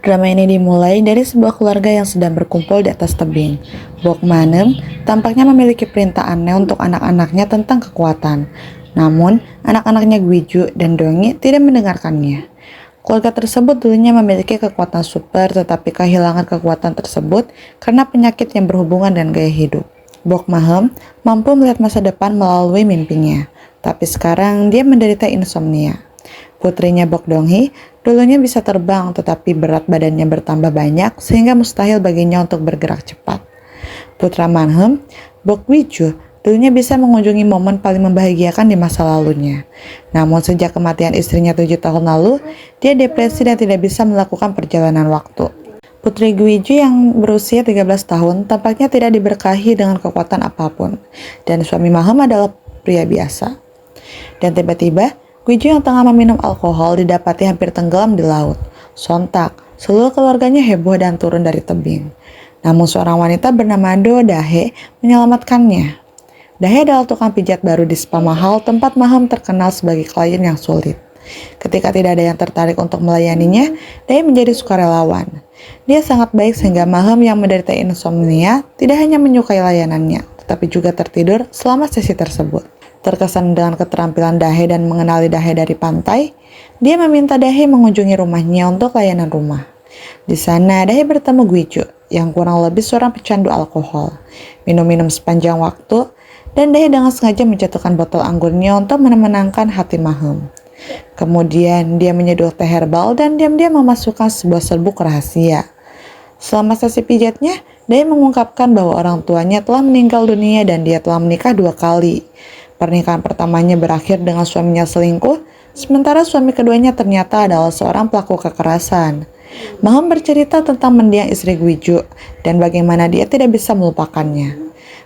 Drama ini dimulai dari sebuah keluarga yang sedang berkumpul di atas tebing. Bok Manem tampaknya memiliki perintah aneh untuk anak-anaknya tentang kekuatan. Namun, anak-anaknya Gwiju dan Dongi tidak mendengarkannya. Keluarga tersebut dulunya memiliki kekuatan super, tetapi kehilangan kekuatan tersebut karena penyakit yang berhubungan dengan gaya hidup. Bok Mahem mampu melihat masa depan melalui mimpinya, tapi sekarang dia menderita insomnia. Putrinya Bok Donghi dulunya bisa terbang, tetapi berat badannya bertambah banyak sehingga mustahil baginya untuk bergerak cepat. Putra Manhem, Bok Wiju, dulunya bisa mengunjungi momen paling membahagiakan di masa lalunya. Namun sejak kematian istrinya 7 tahun lalu, dia depresi dan tidak bisa melakukan perjalanan waktu. Putri Gwiju yang berusia 13 tahun tampaknya tidak diberkahi dengan kekuatan apapun, dan suami Mahem adalah pria biasa. Dan tiba-tiba, Gwiju yang tengah meminum alkohol didapati hampir tenggelam di laut. Sontak, seluruh keluarganya heboh dan turun dari tebing. Namun seorang wanita bernama Do Dahe menyelamatkannya. Dahe adalah tukang pijat baru di spa mahal tempat Mahem terkenal sebagai klien yang sulit. Ketika tidak ada yang tertarik untuk melayaninya, Dahe menjadi sukarelawan. Dia sangat baik sehingga Mahem yang menderita insomnia tidak hanya menyukai layanannya, tetapi juga tertidur selama sesi tersebut. Terkesan dengan keterampilan Dahe dan mengenali Dahe dari pantai, dia meminta Dahe mengunjungi rumahnya untuk layanan rumah. Di sana, Dahe bertemu Gwiju, yang kurang lebih seorang pecandu alkohol. Minum-minum sepanjang waktu, dan Dahe dengan sengaja menjatuhkan botol anggurnya untuk menenangkan hati Mahem. Kemudian, dia menyeduh teh herbal dan diam-diam memasukkan sebuah serbuk rahasia. Selama sesi pijatnya, Dahe mengungkapkan bahwa orang tuanya telah meninggal dunia dan dia telah menikah 2 kali. Pernikahan pertamanya berakhir dengan suaminya selingkuh, sementara suami keduanya ternyata adalah seorang pelaku kekerasan. Mahem bercerita tentang mendiang istri Gwiju dan bagaimana dia tidak bisa melupakannya.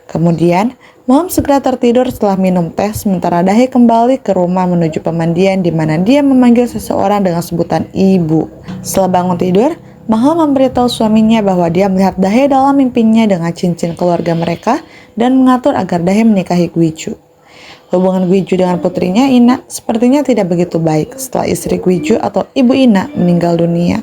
Kemudian, Mahem segera tertidur setelah minum teh, sementara Dahe kembali ke rumah menuju pemandian di mana dia memanggil seseorang dengan sebutan ibu. Setelah bangun tidur, Mahem memberitahu suaminya bahwa dia melihat Dahe dalam mimpinya dengan cincin keluarga mereka dan mengatur agar Dahe menikahi Gwiju. Hubungan Gwiju dengan putrinya Ina sepertinya tidak begitu baik setelah istri Gwiju atau ibu Ina meninggal dunia.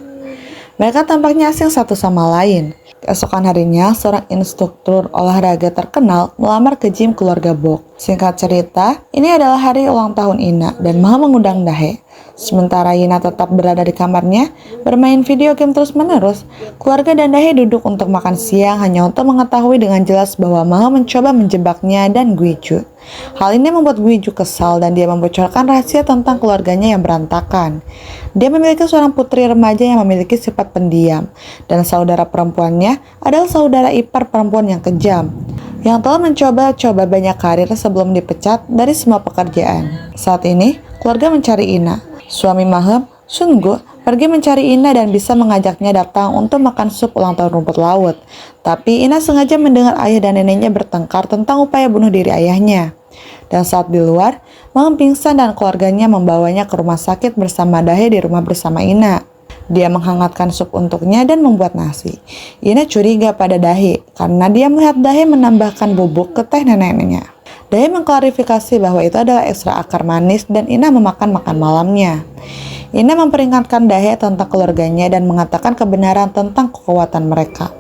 Mereka tampaknya asing satu sama lain. Keesokan harinya, seorang instruktur olahraga terkenal melamar ke gym keluarga Bok. Singkat cerita, ini adalah hari ulang tahun Ina dan Mahem mengundang Dahe. Sementara Ina tetap berada di kamarnya, bermain video game terus-menerus, keluarga dan Dahe duduk untuk makan siang hanya untuk mengetahui dengan jelas bahwa Mahem mencoba menjebaknya dan Gwiju. Hal ini membuat Gwiju kesal dan dia membocorkan rahasia tentang keluarganya yang berantakan. Dia memiliki seorang putri remaja yang memiliki sifat pendiam, dan saudara perempuannya adalah saudara ipar perempuan yang kejam, yang telah mencoba-coba banyak karir sebelum dipecat dari semua pekerjaan. Saat ini, keluarga mencari Ina. Suami Mahem, Sungu, pergi mencari Ina dan bisa mengajaknya datang untuk makan sup ulang tahun rumput laut. Tapi Ina sengaja mendengar ayah dan neneknya bertengkar tentang upaya bunuh diri ayahnya. Dan saat di luar, Mahem pingsan dan keluarganya membawanya ke rumah sakit bersama Dahe di rumah bersama Ina. Dia menghangatkan sup untuknya dan membuat nasi. Ina curiga pada Dahe karena dia melihat Dahe menambahkan bubuk ke teh neneknya. Dahe mengklarifikasi bahwa itu adalah ekstra akar manis dan Ina memakan makan malamnya. Ina memperingatkan Dahe tentang keluarganya dan mengatakan kebenaran tentang kekuatan mereka.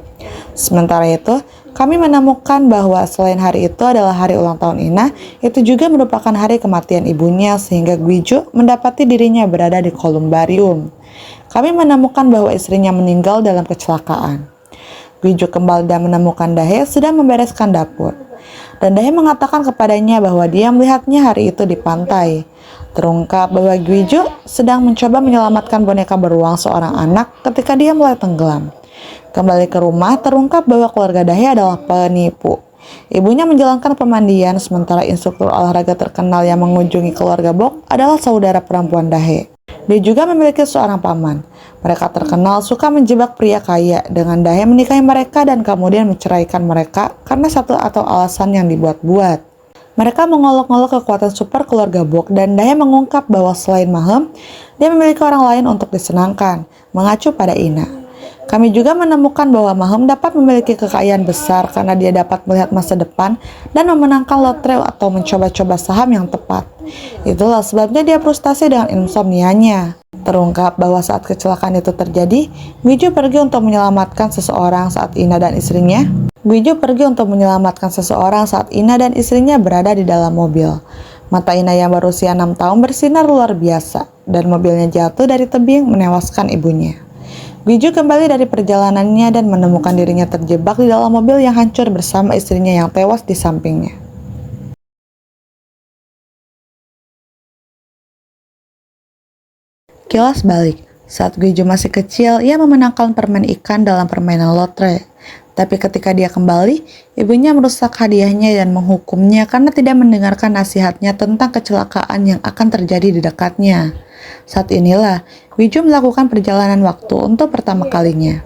Sementara itu, kami menemukan bahwa selain hari itu adalah hari ulang tahun Ina, itu juga merupakan hari kematian ibunya sehingga Gwiju mendapati dirinya berada di kolumbarium. Kami menemukan bahwa istrinya meninggal dalam kecelakaan. Gwiju kembali dan menemukan Dahe sedang membereskan dapur. Dan Dahe mengatakan kepadanya bahwa dia melihatnya hari itu di pantai. Terungkap bahwa Gwiju sedang mencoba menyelamatkan boneka beruang seorang anak ketika dia mulai tenggelam. Kembali ke rumah, terungkap bahwa keluarga Dahe adalah penipu. Ibunya menjalankan pemandian, sementara instruktur olahraga terkenal yang mengunjungi keluarga Bok adalah saudara perempuan Dahe. Dia juga memiliki seorang paman. Mereka terkenal suka menjebak pria kaya dengan Dahe menikahi mereka dan kemudian menceraikan mereka karena satu atau alasan yang dibuat-buat. Mereka mengolok-olok kekuatan super keluarga Bok dan Dahe mengungkap bahwa selain Mahem, dia memiliki orang lain untuk disenangkan, mengacu pada Ina. Kami juga menemukan bahwa Mahem dapat memiliki kekayaan besar karena dia dapat melihat masa depan dan memenangkan lotre atau mencoba-coba saham yang tepat. Itulah sebabnya dia frustasi dengan insomnianya. Terungkap bahwa saat kecelakaan itu terjadi, Gwiju pergi untuk menyelamatkan seseorang saat Ina dan istrinya. Gwiju pergi untuk menyelamatkan seseorang saat Ina dan istrinya berada di dalam mobil. Mata Ina yang berusia 6 tahun bersinar luar biasa, dan mobilnya jatuh dari tebing menewaskan ibunya. Gwiju kembali dari perjalanannya dan menemukan dirinya terjebak di dalam mobil yang hancur bersama istrinya yang tewas di sampingnya. Kilas balik, saat Gwiju masih kecil, ia memenangkan permen ikan dalam permainan lotre. Tapi ketika dia kembali, ibunya merusak hadiahnya dan menghukumnya karena tidak mendengarkan nasihatnya tentang kecelakaan yang akan terjadi di dekatnya. Saat inilah, Gwiju melakukan perjalanan waktu untuk pertama kalinya.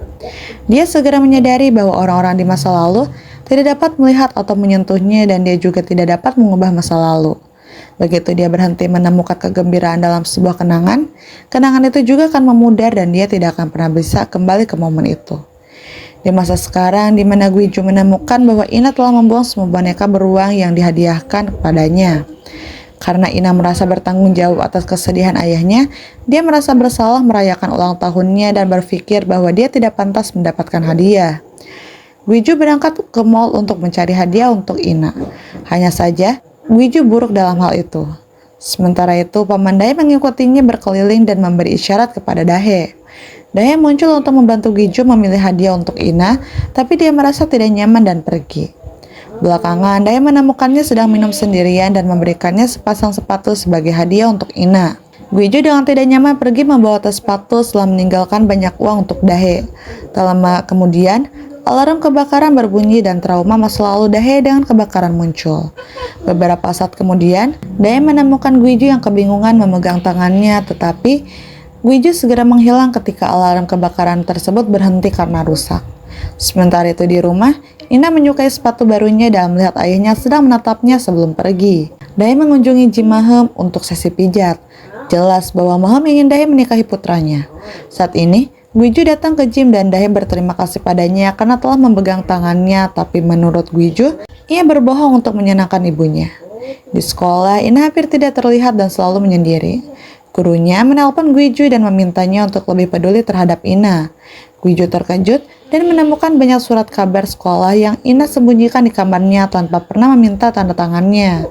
Dia segera menyadari bahwa orang-orang di masa lalu tidak dapat melihat atau menyentuhnya dan dia juga tidak dapat mengubah masa lalu. Begitu dia berhenti menemukan kegembiraan dalam sebuah kenangan, kenangan itu juga akan memudar dan dia tidak akan pernah bisa kembali ke momen itu. Di masa sekarang, di mana Gwiju menemukan bahwa Ina telah membuang semua boneka beruang yang dihadiahkan kepadanya. Karena Ina merasa bertanggung jawab atas kesedihan ayahnya, dia merasa bersalah merayakan ulang tahunnya dan berpikir bahwa dia tidak pantas mendapatkan hadiah. Gwiju berangkat ke mall untuk mencari hadiah untuk Ina. Hanya saja, Gwiju buruk dalam hal itu. Sementara itu, Paman Dahe mengikutinya berkeliling dan memberi isyarat kepada Dahe. Dahe muncul untuk membantu Gwiju memilih hadiah untuk Ina, tapi dia merasa tidak nyaman dan pergi. Belakangan, Dahe menemukannya sedang minum sendirian dan memberikannya sepasang sepatu sebagai hadiah untuk Ina. Gwiju dengan tidak nyaman pergi membawa tas sepatu setelah meninggalkan banyak uang untuk Dahe. Tak lama kemudian, alarm kebakaran berbunyi dan trauma masa lalu Dahe dengan kebakaran muncul. Beberapa saat kemudian, Dahe menemukan Gwiju yang kebingungan memegang tangannya, tetapi Gwiju segera menghilang ketika alarm kebakaran tersebut berhenti karena rusak. Sementara itu di rumah, Ina menyukai sepatu barunya dan melihat ayahnya sedang menatapnya sebelum pergi. Dahe mengunjungi Jim Mahem untuk sesi pijat. Jelas bahwa Mahem ingin Dahe menikahi putranya. Saat ini, Gwiju datang ke Jim dan Dahe berterima kasih padanya karena telah memegang tangannya, tapi menurut Gwiju, ia berbohong untuk menyenangkan ibunya. Di sekolah, Ina hampir tidak terlihat dan selalu menyendiri. Gurunya menelpon Gwiju dan memintanya untuk lebih peduli terhadap Ina. Gwiju terkejut dan menemukan banyak surat kabar sekolah yang Ina sembunyikan di kamarnya tanpa pernah meminta tanda tangannya.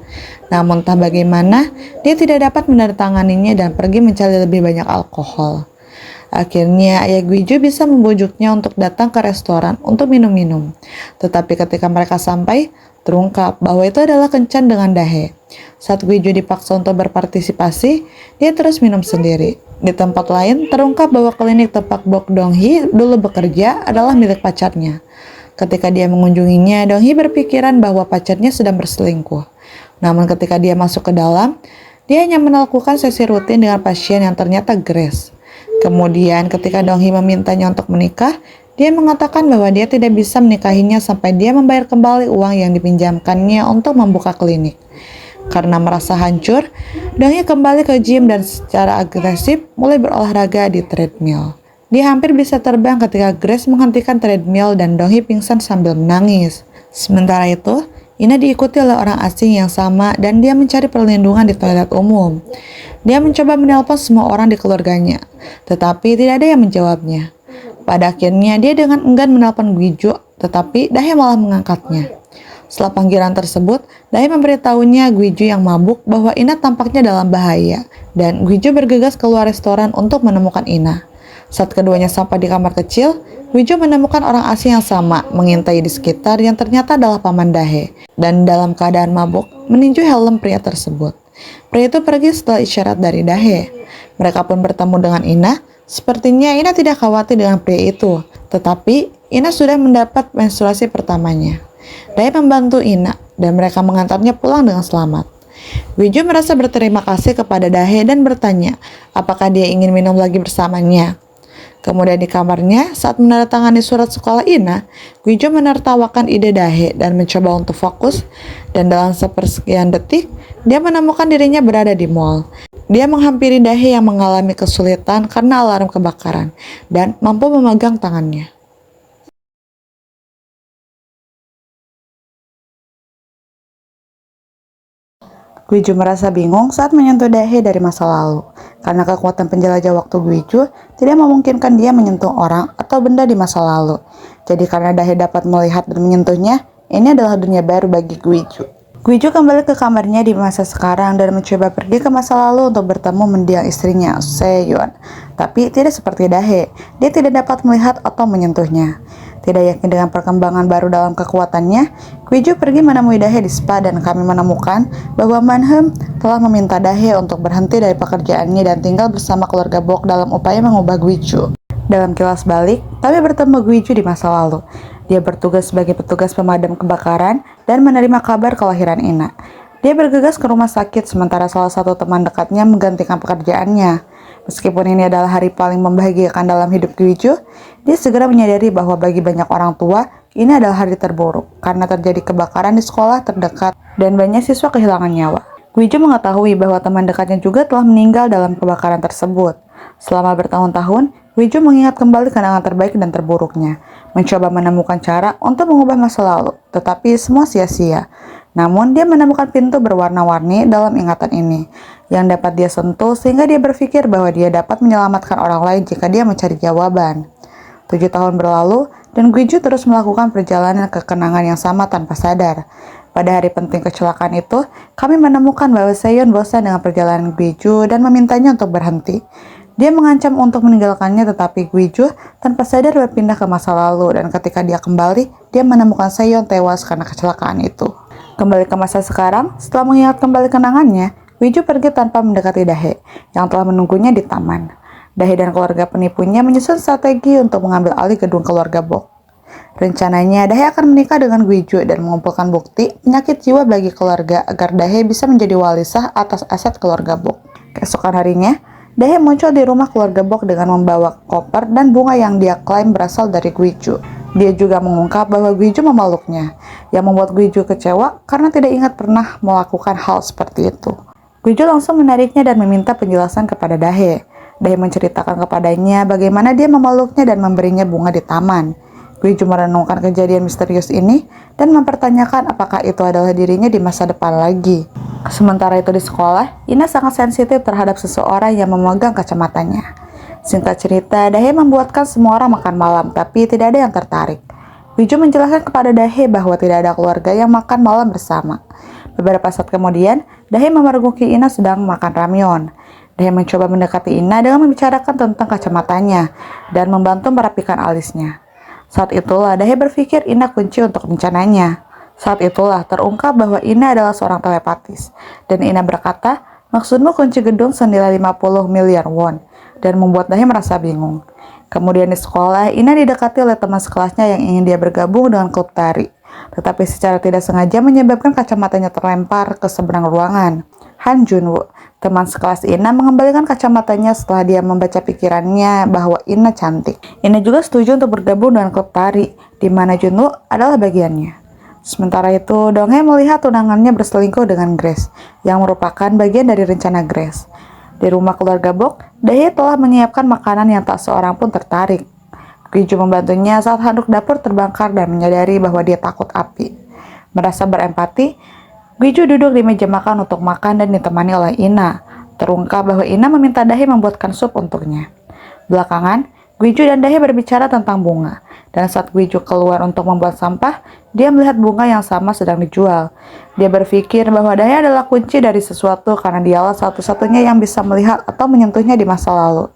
Namun entah bagaimana, dia tidak dapat menandatanganinya dan pergi mencari lebih banyak alkohol. Akhirnya, ayah Gwiju bisa membujuknya untuk datang ke restoran untuk minum-minum. Tetapi ketika mereka sampai, terungkap bahwa itu adalah kencan dengan Dahe. Saat Gwiju dipaksa untuk berpartisipasi, dia terus minum sendiri. Di tempat lain, terungkap bahwa klinik tempat Bok Dong-hee dulu bekerja adalah milik pacarnya. Ketika dia mengunjunginya, Dong-hee berpikiran bahwa pacarnya sedang berselingkuh. Namun ketika dia masuk ke dalam, dia hanya melakukan sesi rutin dengan pasien yang ternyata Grace. Kemudian ketika Dong-hee memintanya untuk menikah, dia mengatakan bahwa dia tidak bisa menikahinya sampai dia membayar kembali uang yang dipinjamkannya untuk membuka klinik. Karena merasa hancur, Dong-hee kembali ke gym dan secara agresif mulai berolahraga di treadmill. Dia hampir bisa terbang ketika Grace menghentikan treadmill dan Dong-hee pingsan sambil menangis. Sementara itu, Ina diikuti oleh orang asing yang sama dan dia mencari perlindungan di toilet umum. Dia mencoba menelpon semua orang di keluarganya, tetapi tidak ada yang menjawabnya. Pada akhirnya, dia dengan enggan menelpon Gwiju, tetapi Dahe malah mengangkatnya. Setelah panggilan tersebut, Dahe memberitahunya Gwiju yang mabuk bahwa Ina tampaknya dalam bahaya, dan Gwiju bergegas keluar restoran untuk menemukan Ina. Saat keduanya sampai di kamar kecil, Gwiju menemukan orang asing yang sama mengintai di sekitar yang ternyata adalah Paman Dahe, dan dalam keadaan mabuk meninju helm pria tersebut. Pria itu pergi setelah isyarat dari Dahe. Mereka pun bertemu dengan Ina. Sepertinya Ina tidak khawatir dengan pria itu, tetapi Ina sudah mendapat menstruasi pertamanya. Dahe membantu Ina dan mereka mengantarnya pulang dengan selamat. Gwiju merasa berterima kasih kepada Dahe dan bertanya apakah dia ingin minum lagi bersamanya. Kemudian di kamarnya, saat menandatangani surat sekolah Ina, Gwiju menertawakan ide Dahe dan mencoba untuk fokus, dan dalam sepersekian detik, dia menemukan dirinya berada di mall. Dia menghampiri Dahe yang mengalami kesulitan karena alarm kebakaran, dan mampu memegang tangannya. Gwiju merasa bingung saat menyentuh Dahe dari masa lalu, karena kekuatan penjelajah waktu Guiju tidak memungkinkan dia menyentuh orang atau benda di masa lalu. Jadi karena Dahe dapat melihat dan menyentuhnya, ini adalah dunia baru bagi Guiju. Guiju kembali ke kamarnya di masa sekarang dan mencoba pergi ke masa lalu untuk bertemu mendiang istrinya, Seyeon. Tapi tidak seperti Dahe, dia tidak dapat melihat atau menyentuhnya. Tidak yakin dengan perkembangan baru dalam kekuatannya, Guiju pergi menemui Dahe di spa dan kami menemukan bahwa Manhem telah meminta Dahe untuk berhenti dari pekerjaannya dan tinggal bersama keluarga Bok dalam upaya mengubah Guiju. Dalam kilas balik, kami bertemu Guiju di masa lalu. Dia bertugas sebagai petugas pemadam kebakaran dan menerima kabar kelahiran Ina. Dia bergegas ke rumah sakit sementara salah satu teman dekatnya menggantikan pekerjaannya. Meskipun ini adalah hari paling membahagiakan dalam hidup Guiju, dia segera menyadari bahwa bagi banyak orang tua, ini adalah hari terburuk karena terjadi kebakaran di sekolah terdekat dan banyak siswa kehilangan nyawa. Guiju mengetahui bahwa teman dekatnya juga telah meninggal dalam kebakaran tersebut. Selama bertahun-tahun, Guiju mengingat kembali kenangan terbaik dan terburuknya, mencoba menemukan cara untuk mengubah masa lalu, tetapi semua sia-sia. Namun, dia menemukan pintu berwarna-warni dalam ingatan ini, yang dapat dia sentuh sehingga dia berpikir bahwa dia dapat menyelamatkan orang lain jika dia mencari jawaban. 7 tahun berlalu, dan Guiju terus melakukan perjalanan ke kenangan yang sama tanpa sadar. Pada hari penting kecelakaan itu, kami menemukan bahwa Seyeon bosan dengan perjalanan Guiju dan memintanya untuk berhenti. Dia mengancam untuk meninggalkannya, tetapi Guiju tanpa sadar berpindah ke masa lalu dan ketika dia kembali, dia menemukan Seyeon tewas karena kecelakaan itu. Kembali ke masa sekarang, setelah mengingat kembali kenangannya, Guiju pergi tanpa mendekati Dahe yang telah menunggunya di taman. Dahe dan keluarga penipunya menyusun strategi untuk mengambil alih gedung keluarga Bok. Rencananya, Dahe akan menikah dengan Guiju dan mengumpulkan bukti penyakit jiwa bagi keluarga agar Dahe bisa menjadi wali sah atas aset keluarga Bok. Keesokan harinya, Dahe muncul di rumah keluarga Bok dengan membawa koper dan bunga yang dia klaim berasal dari Guiju. Dia juga mengungkap bahwa Guiju memeluknya, yang membuat Guiju kecewa karena tidak ingat pernah melakukan hal seperti itu. Guiju langsung menariknya dan meminta penjelasan kepada Dahe. Dahe menceritakan kepadanya bagaimana dia memeluknya dan memberinya bunga di taman. Guiju merenungkan kejadian misterius ini dan mempertanyakan apakah itu adalah dirinya di masa depan lagi. Sementara itu di sekolah, Ina sangat sensitif terhadap seseorang yang memegang kacamatanya. Singkat cerita, Dahe membuatkan semua orang makan malam, tapi tidak ada yang tertarik. Guiju menjelaskan kepada Dahe bahwa tidak ada keluarga yang makan malam bersama. Beberapa saat kemudian, Dahe memergoki Ina sedang makan ramyeon. Dahe mencoba mendekati Ina dengan membicarakan tentang kacamatanya dan membantu merapikan alisnya. Saat itulah Dahe berpikir Ina kunci untuk rencananya. Saat itulah terungkap bahwa Ina adalah seorang telepatis. Dan Ina berkata, maksudmu kunci gedung senilai 50 miliar won. Dan membuat Dahe merasa bingung. Kemudian di sekolah, Ina didekati oleh teman sekelasnya yang ingin dia bergabung dengan klub tari. Tetapi secara tidak sengaja menyebabkan kacamatanya terlempar ke seberang ruangan. Han Junwoo, teman sekelas Ina, mengembalikan kacamatanya setelah dia membaca pikirannya bahwa Ina cantik. Ina juga setuju untuk bergabung dengan klub tari, di mana Junwoo adalah bagiannya. Sementara itu, Donghae melihat tunangannya berselingkuh dengan Grace, yang merupakan bagian dari rencana Grace. Di rumah keluarga Bok, Dae telah menyiapkan makanan yang tak seorang pun tertarik. Guiju membantunya saat handuk dapur terbakar dan menyadari bahwa dia takut api. Merasa berempati, Guiju duduk di meja makan untuk makan dan ditemani oleh Ina. Terungkap bahwa Ina meminta Dae membuatkan sup untuknya. Belakangan, Guiju dan Dae berbicara tentang bunga. Dan saat Guiju keluar untuk membuat sampah, dia melihat bunga yang sama sedang dijual. Dia berpikir bahwa Dae adalah kunci dari sesuatu karena dialah satu-satunya yang bisa melihat atau menyentuhnya di masa lalu.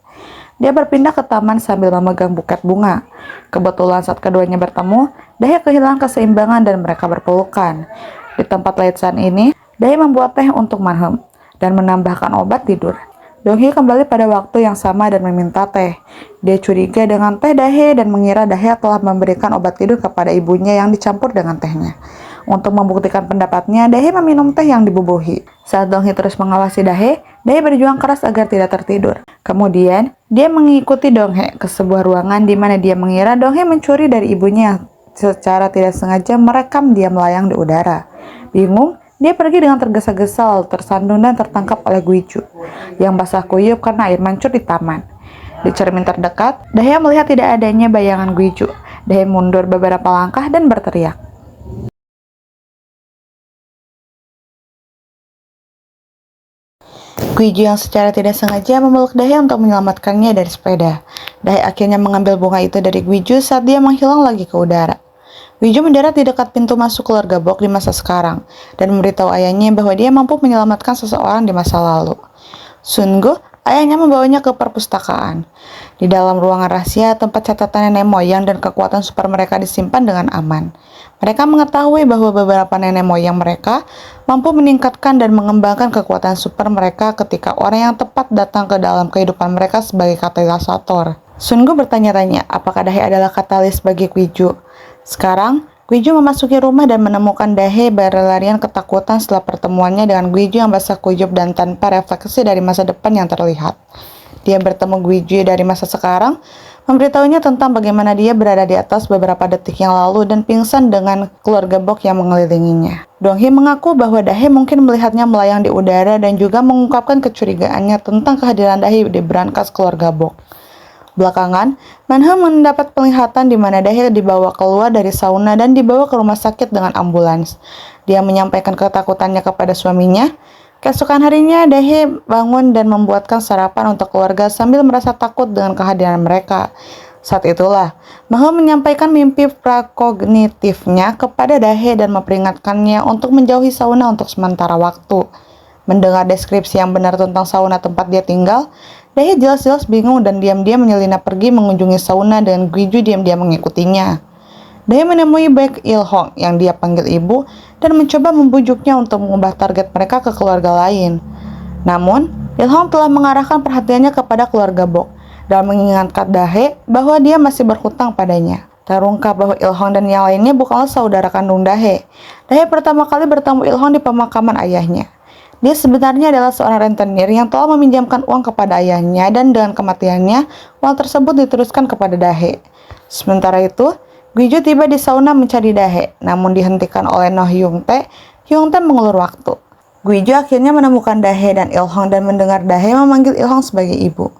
Dia berpindah ke taman sambil memegang buket bunga. Kebetulan saat keduanya bertemu, Dae kehilangan keseimbangan dan mereka berpelukan. Di tempat lisan ini, Dae membuat teh untuk Manhem dan menambahkan obat tidur. Donghee kembali pada waktu yang sama dan meminta teh. Dia curiga dengan teh Dae dan mengira Dae telah memberikan obat tidur kepada ibunya yang dicampur dengan tehnya. Untuk membuktikan pendapatnya, Dae meminum teh yang dibubuhi. Saat Donghee terus mengawasi Dae berjuang keras agar tidak tertidur. Kemudian, dia mengikuti Donghee ke sebuah ruangan di mana dia mengira Donghee mencuri dari ibunya yang secara tidak sengaja merekam dia melayang di udara. Bingung, dia pergi dengan tergesa-gesa lalu tersandung dan tertangkap oleh Guiju yang basah kuyup karena air mancur di taman. Di cermin terdekat, Dae melihat tidak adanya bayangan Guiju. Dae mundur beberapa langkah dan berteriak. Guiju yang secara tidak sengaja memeluk Dahe untuk menyelamatkannya dari sepeda. Dahe akhirnya mengambil bunga itu dari Guiju saat dia menghilang lagi ke udara. Guiju mendarat di dekat pintu masuk keluarga Bok di masa sekarang dan memberitahu ayahnya bahwa dia mampu menyelamatkan seseorang di masa lalu. Sungo, ayahnya membawanya ke perpustakaan. Di dalam ruangan rahasia, tempat catatan nenek moyang dan kekuatan super mereka disimpan dengan aman. Mereka mengetahui bahwa beberapa nenek moyang mereka mampu meningkatkan dan mengembangkan kekuatan super mereka ketika orang yang tepat datang ke dalam kehidupan mereka sebagai katalisator. Sungo bertanya-tanya apakah Dahe adalah katalis bagi Guiju. Sekarang, Guiju memasuki rumah dan menemukan Dahe berlarian ketakutan setelah pertemuannya dengan Guiju yang basah kuyup dan tanpa refleksi dari masa depan yang terlihat. Dia bertemu Guiju dari masa sekarang, memberitahunya tentang bagaimana dia berada di atas beberapa detik yang lalu dan pingsan dengan keluarga Bok yang mengelilinginya. Donghee mengaku bahwa Dahe mungkin melihatnya melayang di udara dan juga mengungkapkan kecurigaannya tentang kehadiran Dahe di brankas keluarga Bok. Belakangan, Manhe mendapat penglihatan di mana Dahe dibawa keluar dari sauna dan dibawa ke rumah sakit dengan ambulans. Dia menyampaikan ketakutannya kepada suaminya. Keesokan harinya, Dahe bangun dan membuatkan sarapan untuk keluarga sambil merasa takut dengan kehadiran mereka. Saat itulah, Manhe menyampaikan mimpi prakognitifnya kepada Dahe dan memperingatkannya untuk menjauhi sauna untuk sementara waktu. Mendengar deskripsi yang benar tentang sauna tempat dia tinggal, Dahe jelas-jelas bingung dan diam-diam menyelinap pergi mengunjungi sauna dan Guiju diam-diam mengikutinya. Dahe menemui Baek Il-hong yang dia panggil ibu dan mencoba membujuknya untuk mengubah target mereka ke keluarga lain. Namun, Il-hong telah mengarahkan perhatiannya kepada keluarga Bok dan mengingatkan Dahe bahwa dia masih berhutang padanya. Terungkap bahwa Il-hong dan yang lainnya bukanlah saudara kandung Dahe. Dahe pertama kali bertemu Il-hong di pemakaman ayahnya. Dia sebenarnya adalah seorang rentenir yang telah meminjamkan uang kepada ayahnya dan dengan kematiannya, uang tersebut diteruskan kepada Dahe. Sementara itu, Guiju tiba di sauna mencari Dahe, namun dihentikan oleh Noh Hyung-tae. Hyung-tae mengulur waktu. Guiju akhirnya menemukan Dahe dan Il-hong dan mendengar Dahe memanggil Il-hong sebagai ibu.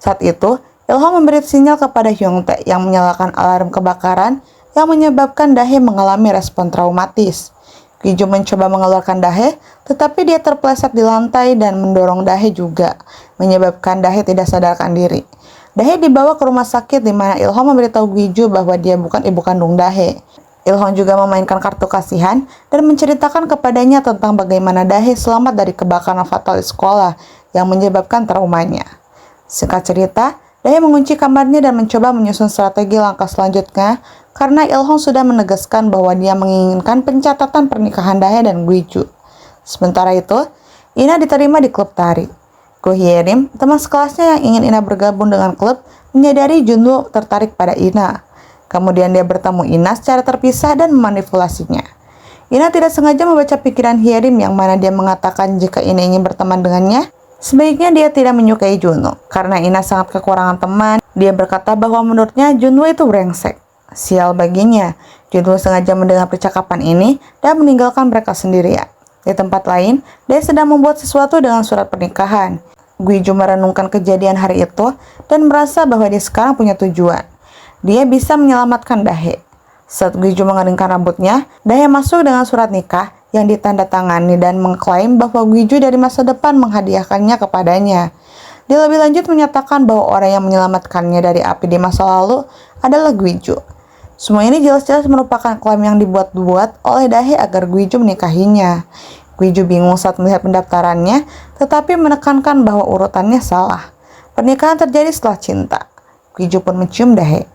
Saat itu, Il-hong memberi sinyal kepada Hyung-tae yang menyalakan alarm kebakaran yang menyebabkan Dahe mengalami respon traumatis. Guiju mencoba mengeluarkan Dahe, tetapi dia terpeleset di lantai dan mendorong Dahe juga, menyebabkan Dahe tidak sadarkan diri. Dahe dibawa ke rumah sakit di mana Il-hong memberitahu Guiju bahwa dia bukan ibu kandung Dahe. Il-hong juga memainkan kartu kasihan dan menceritakan kepadanya tentang bagaimana Dahe selamat dari kebakaran fatal di sekolah yang menyebabkan traumanya. Singkat cerita, Dahe mengunci kamarnya dan mencoba menyusun strategi langkah selanjutnya karena Il-hong sudah menegaskan bahwa dia menginginkan pencatatan pernikahan Dahe dan Guiju. Sementara itu, Ina diterima di klub tari. Go Hye-rim, teman sekelasnya yang ingin Ina bergabung dengan klub, menyadari Junwoo tertarik pada Ina. Kemudian dia bertemu Ina secara terpisah dan memanipulasinya. Ina tidak sengaja membaca pikiran Hye-rim yang mana dia mengatakan jika Ina ingin berteman dengannya, sebaiknya dia tidak menyukai Junwoo. Karena Ina sangat kekurangan teman, dia berkata bahwa menurutnya Junwoo itu brengsek. Sial baginya, Junwoo sengaja mendengar percakapan ini dan meninggalkan mereka sendirian. Di tempat lain, dia sedang membuat sesuatu dengan surat pernikahan. Guiju merenungkan kejadian hari itu dan merasa bahwa dia sekarang punya tujuan. Dia bisa menyelamatkan Dahe. Saat Guiju mengeringkan rambutnya, Dahe masuk dengan surat nikah yang ditandatangani dan mengklaim bahwa Guiju dari masa depan menghadiahkannya kepadanya. Dia lebih lanjut menyatakan bahwa orang yang menyelamatkannya dari api di masa lalu adalah Guiju. Semua ini jelas-jelas merupakan klaim yang dibuat-buat oleh Dahe agar Guiju menikahinya. Guiju bingung saat melihat pendaftarannya, tetapi menekankan bahwa urutannya salah. Pernikahan terjadi setelah cinta. Guiju pun mencium Dahe.